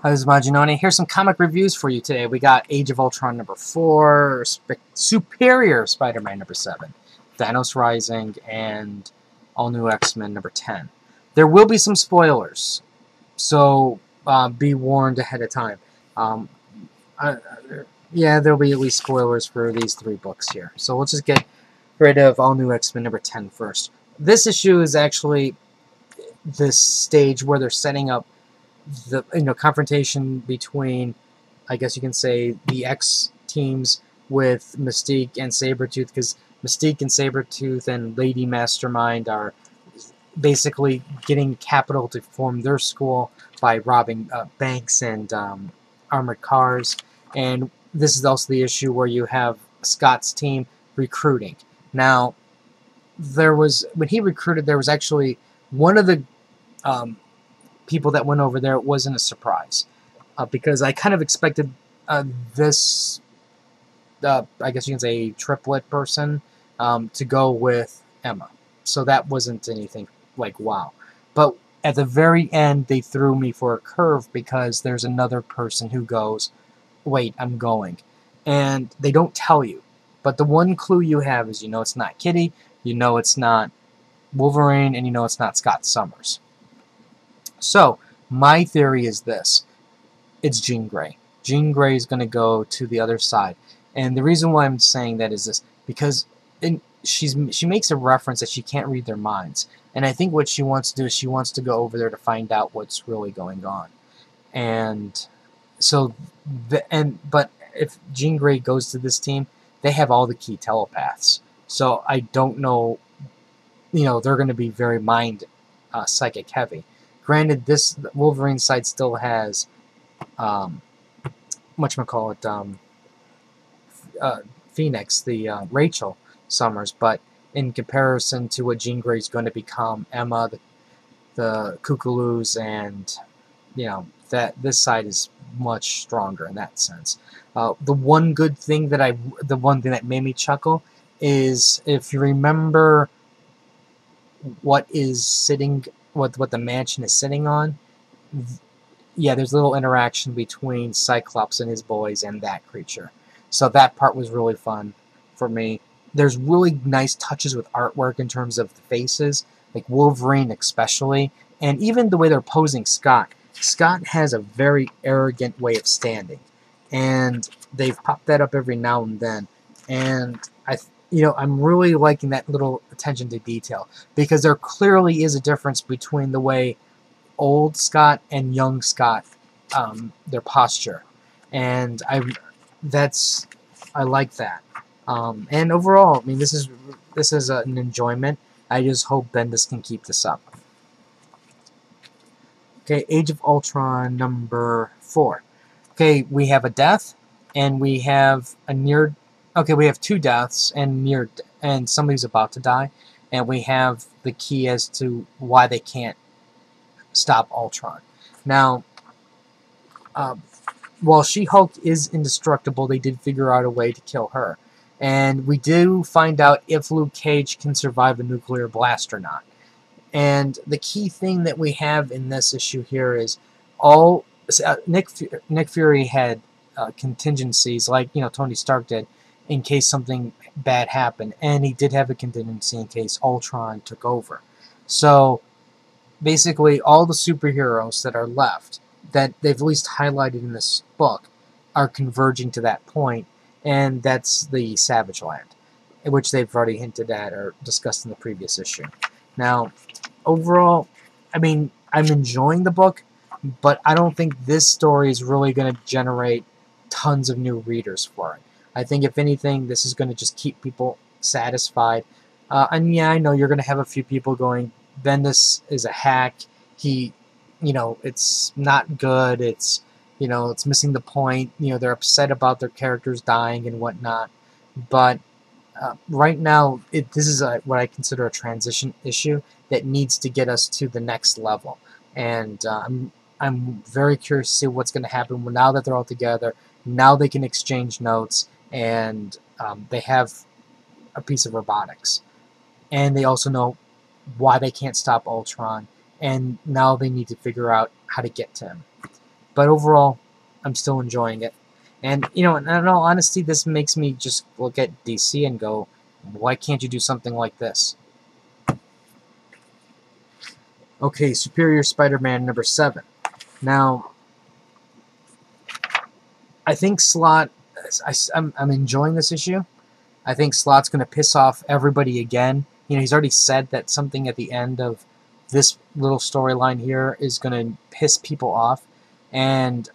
Hi, this is Majinoni. Here's some comic reviews for you today. We got Age of Ultron number 4, Superior Spider-Man number 7, Thanos Rising, and All New X-Men number 10. There will be some spoilers, so be warned ahead of time. Uh, yeah, there'll be at least spoilers for these 3 books here. So we'll just get rid of All New X-Men number 10 first. This issue is actually this stage where they're setting up the confrontation between, I guess you can say, the X teams with Mystique and Sabretooth, because Mystique and Sabretooth and Lady Mastermind are basically getting capital to form their school by robbing banks and armored cars. And this is also the issue where you have Scott's team recruiting. Now, when he recruited, there was actually one of the people that went over there. It wasn't a surprise, because I kind of expected this, I guess you can say, triplet person to go with Emma. So that wasn't anything like wow. But at the very end, they threw me for a curve because there's another person who goes, wait, I'm going. And they don't tell you. But the one clue you have is, it's not Kitty, it's not Wolverine, and it's not Scott Summers. So, my theory is this. It's Jean Grey. Jean Grey is going to go to the other side. And the reason why I'm saying that is this, because she makes a reference that she can't read their minds. And I think what she wants to do is she wants to go over there to find out what's really going on. And so, but if Jean Grey goes to this team, they have all the key telepaths. So I don't know, they're going to be very psychic heavy. Granted, this Wolverine side still has, Phoenix, the Rachel Summers, but in comparison to what Jean Grey's going to become, Emma, the Kukulu's, and that this side is much stronger in that sense. The one thing that made me chuckle is, if you remember what the mansion is sitting on, yeah, there's a little interaction between Cyclops and his boys and that creature. So that part was really fun for me. There's really nice touches with artwork in terms of the faces, like Wolverine especially, and even the way they're posing Scott. Scott has a very arrogant way of standing, and they've popped that up every now and then, and I'm really liking that little attention to detail, because there clearly is a difference between the way old Scott and young Scott, their posture, and I like that. And overall, I mean, this is an enjoyment. I just hope Bendis can keep this up. Okay, Age of Ultron number 4. Okay, we have a death, and we have a near. Okay, we have 2 deaths and somebody's about to die, and we have the key as to why they can't stop Ultron. Now, while She-Hulk is indestructible, they did figure out a way to kill her. And we do find out if Luke Cage can survive a nuclear blast or not. And the key thing that we have in this issue here is Nick Fury had contingencies, like Tony Stark did, in case something bad happened, and he did have a contingency in case Ultron took over. So basically, all the superheroes that are left, that they've at least highlighted in this book, are converging to that point, and that's the Savage Land, which they've already hinted at or discussed in the previous issue. Now, overall, I mean, I'm enjoying the book, but I don't think this story is really going to generate tons of new readers for it. I think, if anything, this is going to just keep people satisfied. And yeah, I know you're going to have a few people going, Bendis is a hack. It's not good. It's missing the point. They're upset about their characters dying and whatnot. But right now, this is what I consider a transition issue that needs to get us to the next level. And I'm very curious to see what's going to happen now that they're all together. Now they can exchange notes, and they have a piece of robotics. And they also know why they can't stop Ultron, and now they need to figure out how to get to him. But overall, I'm still enjoying it. And, you know, in all honesty, this makes me just look at DC and go, why can't you do something like this? Okay, Superior Spider-Man number 7. Now, I think Slott, I'm enjoying this issue. I think Slott's going to piss off everybody again. You know, he's already said that something at the end of this little storyline here is going to piss people off. And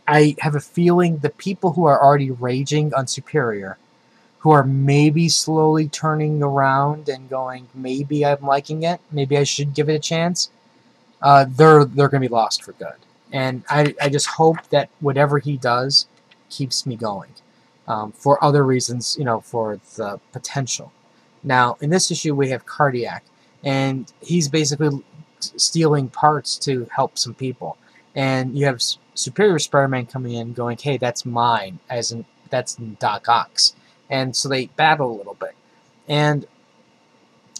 I have a feeling the people who are already raging on Superior, who are maybe slowly turning around and going, maybe I'm liking it, maybe I should give it a chance, they're going to be lost for good. And I just hope that whatever he does keeps me going. For other reasons, you know, for the potential. Now, in this issue, we have Cardiac, and he's basically stealing parts to help some people. And you have Superior Spider-Man coming in going, hey, that's mine, as in, that's Doc Ock's. And so they battle a little bit. And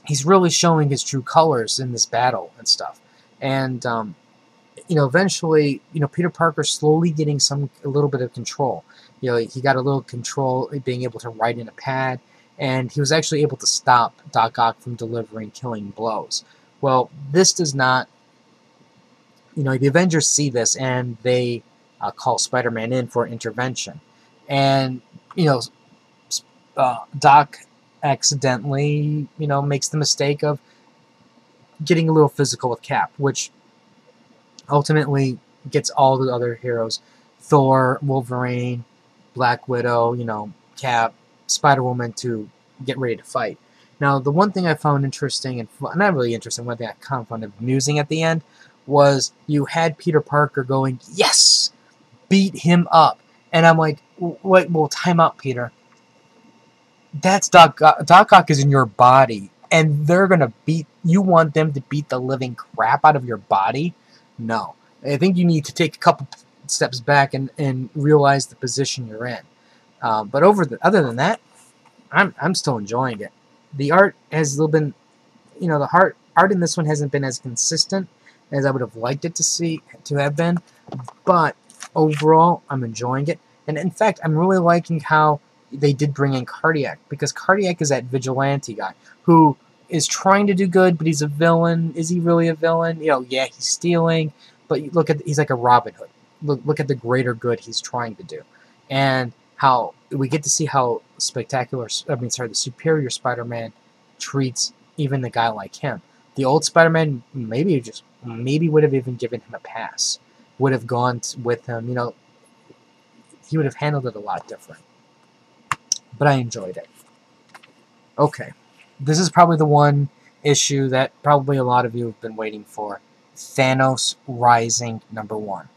he's really showing his true colors in this battle and stuff. And, you know, eventually, you know, Peter Parker's slowly getting a little bit of control. You know, he got a little control, being able to write in a pad, and he was actually able to stop Doc Ock from delivering killing blows. Well, this does not, you know, the Avengers see this, and they call Spider-Man in for intervention. And, you know, Doc accidentally, you know, makes the mistake of getting a little physical with Cap, which ultimately gets all the other heroes, Thor, Wolverine, Black Widow, you know, Cap, Spider-Woman, to get ready to fight. Now, the one thing I found interesting, and not really interesting, one thing I kind of found amusing at the end, was you had Peter Parker going, yes, beat him up. And I'm like, wait, well, time out, Peter. That's Doc Ock is in your body, and they're going to beat, you want them to beat the living crap out of your body? No. I think you need to take a couple steps back and realize the position you're in. But other than that, I'm still enjoying it. The art has been, you know, the art in this one hasn't been as consistent as I would have liked it to have been, but overall, I'm enjoying it. And in fact, I'm really liking how they did bring in Cardiac, because Cardiac is that vigilante guy who is trying to do good, but he's a villain. Is he really a villain? You know, yeah, he's stealing, but he's like a Robin Hood. Look at the greater good he's trying to do, and how we get to see how the Superior Spider-Man treats even the guy like him. The old Spider-Man maybe would have even given him a pass, would have gone with him. You know, he would have handled it a lot different. But I enjoyed it. Okay, this is probably the one issue that probably a lot of you have been waiting for. Thanos Rising #1.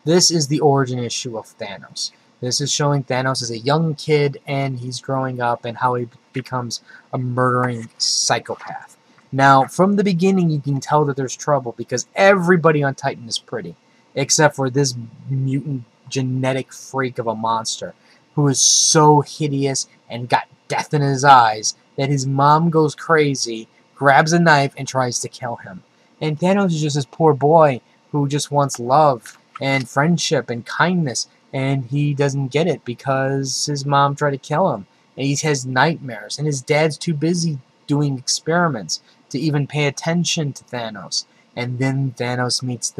This is the origin issue of Thanos. This is showing Thanos as a young kid, and he's growing up, and how he becomes a murdering psychopath. Now, from the beginning, you can tell that there's trouble, because everybody on Titan is pretty, except for this mutant genetic freak of a monster, who is so hideous and got death in his eyes that his mom goes crazy, grabs a knife, and tries to kill him. And Thanos is just this poor boy who just wants love and friendship and kindness, and he doesn't get it because his mom tried to kill him. And he has nightmares, and his dad's too busy doing experiments to even pay attention to Thanos. And then Thanos meets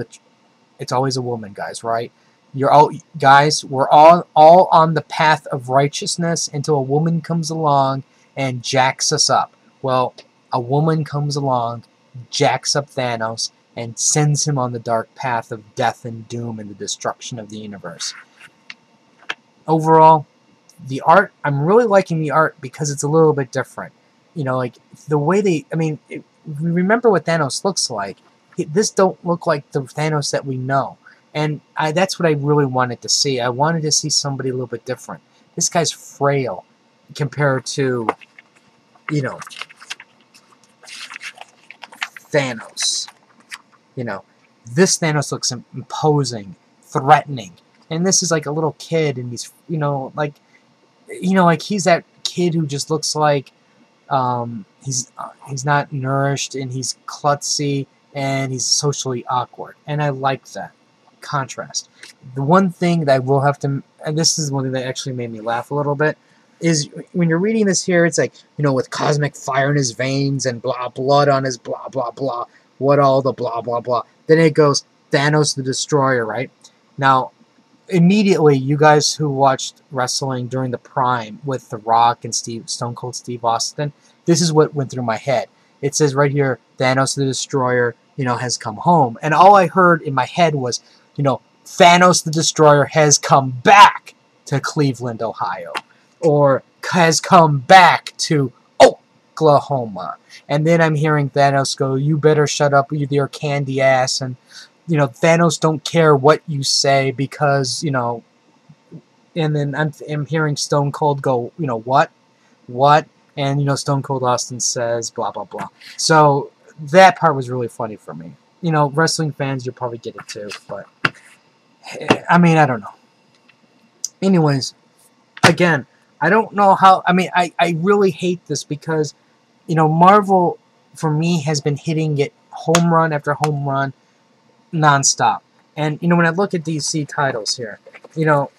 it's always a woman, guys, right? We're all on the path of righteousness until a woman comes along and jacks us up. Well, a woman comes along, jacks up Thanos, and sends him on the dark path of death and doom and the destruction of the universe. Overall, the art, I'm really liking the art because it's a little bit different. You know, like, the way remember what Thanos looks like. This don't look like the Thanos that we know. And that's what I really wanted to see. I wanted to see somebody a little bit different. This guy's frail compared to, you know, Thanos. You know, this Thanos looks imposing, threatening. And this is like a little kid, and he's, like he's that kid who just looks like he's not nourished, and he's klutzy, and he's socially awkward. And I like that. contrast. The one thing that I will have to, and this is one thing that actually made me laugh a little bit, is when you're reading this here, it's like, you know, with cosmic fire in his veins and blah, blood on his blah, blah, blah, what all the blah, blah, blah. Then it goes, Thanos the Destroyer, right? Now, immediately, you guys who watched wrestling during the prime with The Rock and Stone Cold Steve Austin, this is what went through my head. It says right here, Thanos the Destroyer, you know, has come home. And all I heard in my head was, you know, Thanos the Destroyer has come back to Cleveland, Ohio. Or has come back to Oklahoma. And then I'm hearing Thanos go, you better shut up with your candy ass. And, you know, Thanos don't care what you say because, you know, and then I'm hearing Stone Cold go, you know, what? And, you know, Stone Cold Austin says, blah, blah, blah. So that part was really funny for me. You know, wrestling fans, you'll probably get it too. But, I mean, I don't know. Anyways, again, I don't know how, I mean, I really hate this because, you know, Marvel, for me, has been hitting it home run after home run nonstop. And, you know, when I look at DC titles here, you know,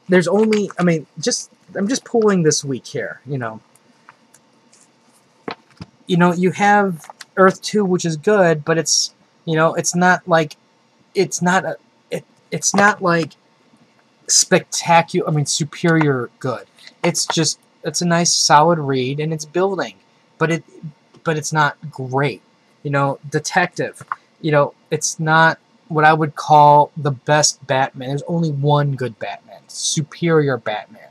there's only, I mean, I'm just pulling this week here, you know. You know, you have Earth 2, which is good, but it's, you know, it's not like spectacular, I mean, superior good. It's just, it's a nice solid read and it's building, but it's not great. You know, Detective, you know, it's not what I would call the best Batman. There's only one good Batman, superior Batman,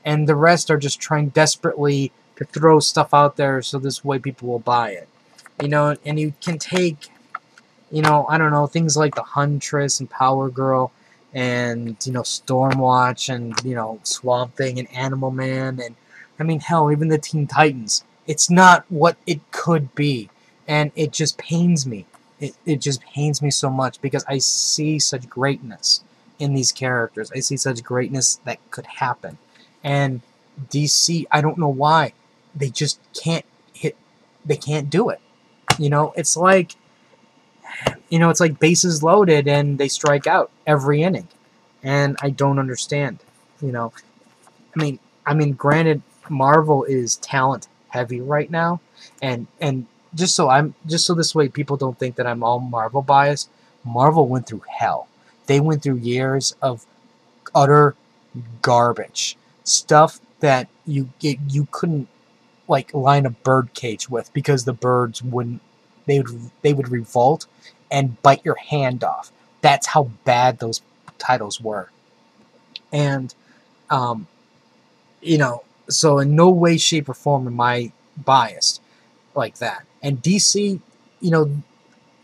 and the rest are just trying desperately to throw stuff out there so this way people will buy it. You know, and you can take, you know, I don't know, things like the Huntress and Power Girl and, you know, Stormwatch and, you know, Swamp Thing and Animal Man and, I mean, hell, even the Teen Titans. It's not what it could be, and it just pains me. It just pains me so much because I see such greatness in these characters. I see such greatness that could happen. And DC, I don't know why. They just can't they can't do it. You know, it's like, you know, it's like bases loaded and they strike out every inning. And I don't understand. You know, I mean, granted, Marvel is talent heavy right now, and just so this way people don't think that I'm all Marvel biased. Marvel went through hell. They went through years of utter garbage, stuff that you couldn't like line a bird cage with because the birds wouldn't. They would revolt and bite your hand off. That's how bad those titles were. And you know, so in no way, shape, or form am I biased like that. And DC, you know,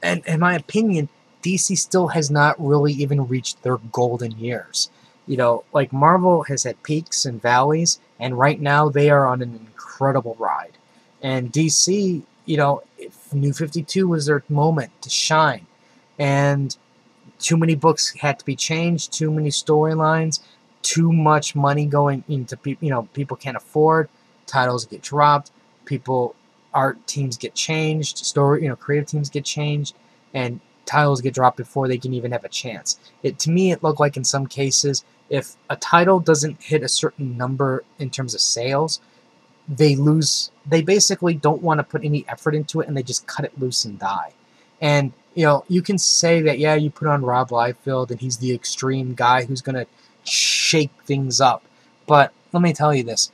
and in my opinion, DC still has not really even reached their golden years. You know, like Marvel has had peaks and valleys, and right now they are on an incredible ride. And DC, you know, New 52 was their moment to shine. And too many books had to be changed, too many storylines, too much money going into people, you know, people can't afford, titles get dropped, art teams get changed, you know, creative teams get changed, and titles get dropped before they can even have a chance. To me, it looked like in some cases, if a title doesn't hit a certain number in terms of sales, they lose. They basically don't want to put any effort into it, and they just cut it loose and die. And, you know, you can say that, yeah, you put on Rob Liefeld, and he's the extreme guy who's going to shake things up. But let me tell you this.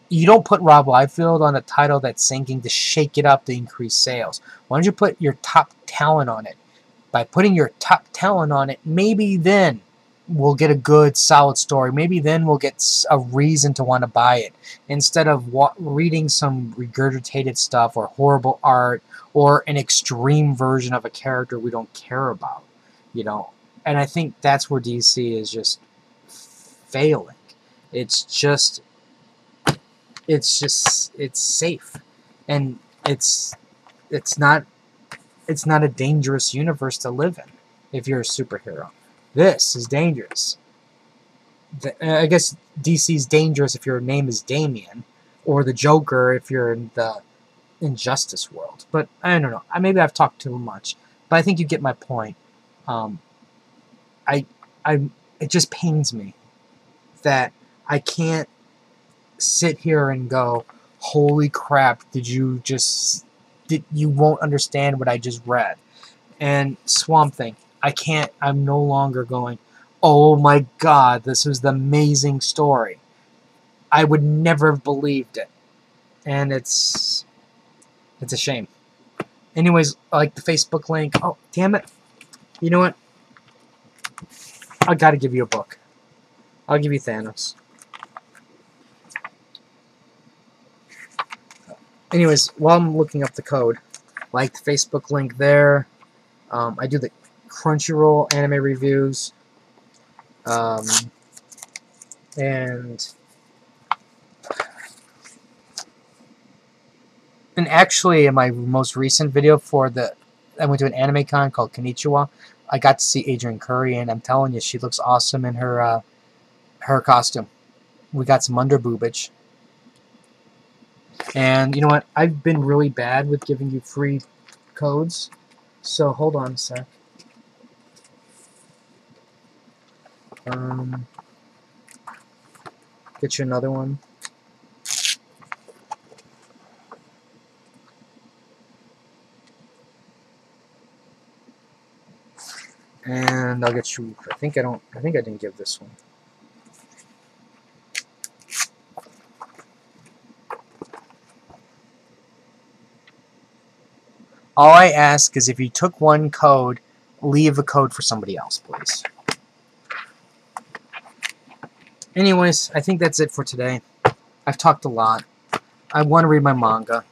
You don't put Rob Liefeld on a title that's sinking to shake it up to increase sales. Why don't you put your top talent on it? By putting your top talent on it, maybe then we'll get a good, solid story. Maybe then we'll get a reason to want to buy it. Instead of reading some regurgitated stuff or horrible art or an extreme version of a character we don't care about. You know? And I think that's where DC is just failing. It's safe, and it's not a dangerous universe to live in if you're a superhero. This is dangerous. I guess DC's dangerous if your name is Damian, or the Joker if you're in the Injustice world. But I don't know. Maybe I've talked too much, but I think you get my point. it just pains me that I can't sit here and go, holy crap, you won't understand what I just read. And Swamp Thing, I'm no longer going, oh my god, this was the amazing story. I would never have believed it. And it's a shame. Anyways, like the Facebook link. Oh, damn it. You know what? I gotta give you a book. I'll give you Thanos. Anyways, while I'm looking up the code, like the Facebook link there. I do the Crunchyroll anime reviews. And actually, in my most recent video I went to an anime con called Konnichiwa. I got to see Adrian Curry, and I'm telling you, she looks awesome in her costume. We got some under boobage. And you know what? I've been really bad with giving you free codes. So hold on a sec. Get you another one. And I'll get you. I think I didn't give this one. All I ask is if you took one code, leave a code for somebody else, please. Anyways, I think that's it for today. I've talked a lot. I want to read my manga.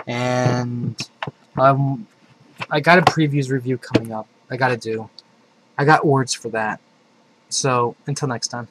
And I got a previews review coming up. I got to do. I got words for that. So, until next time.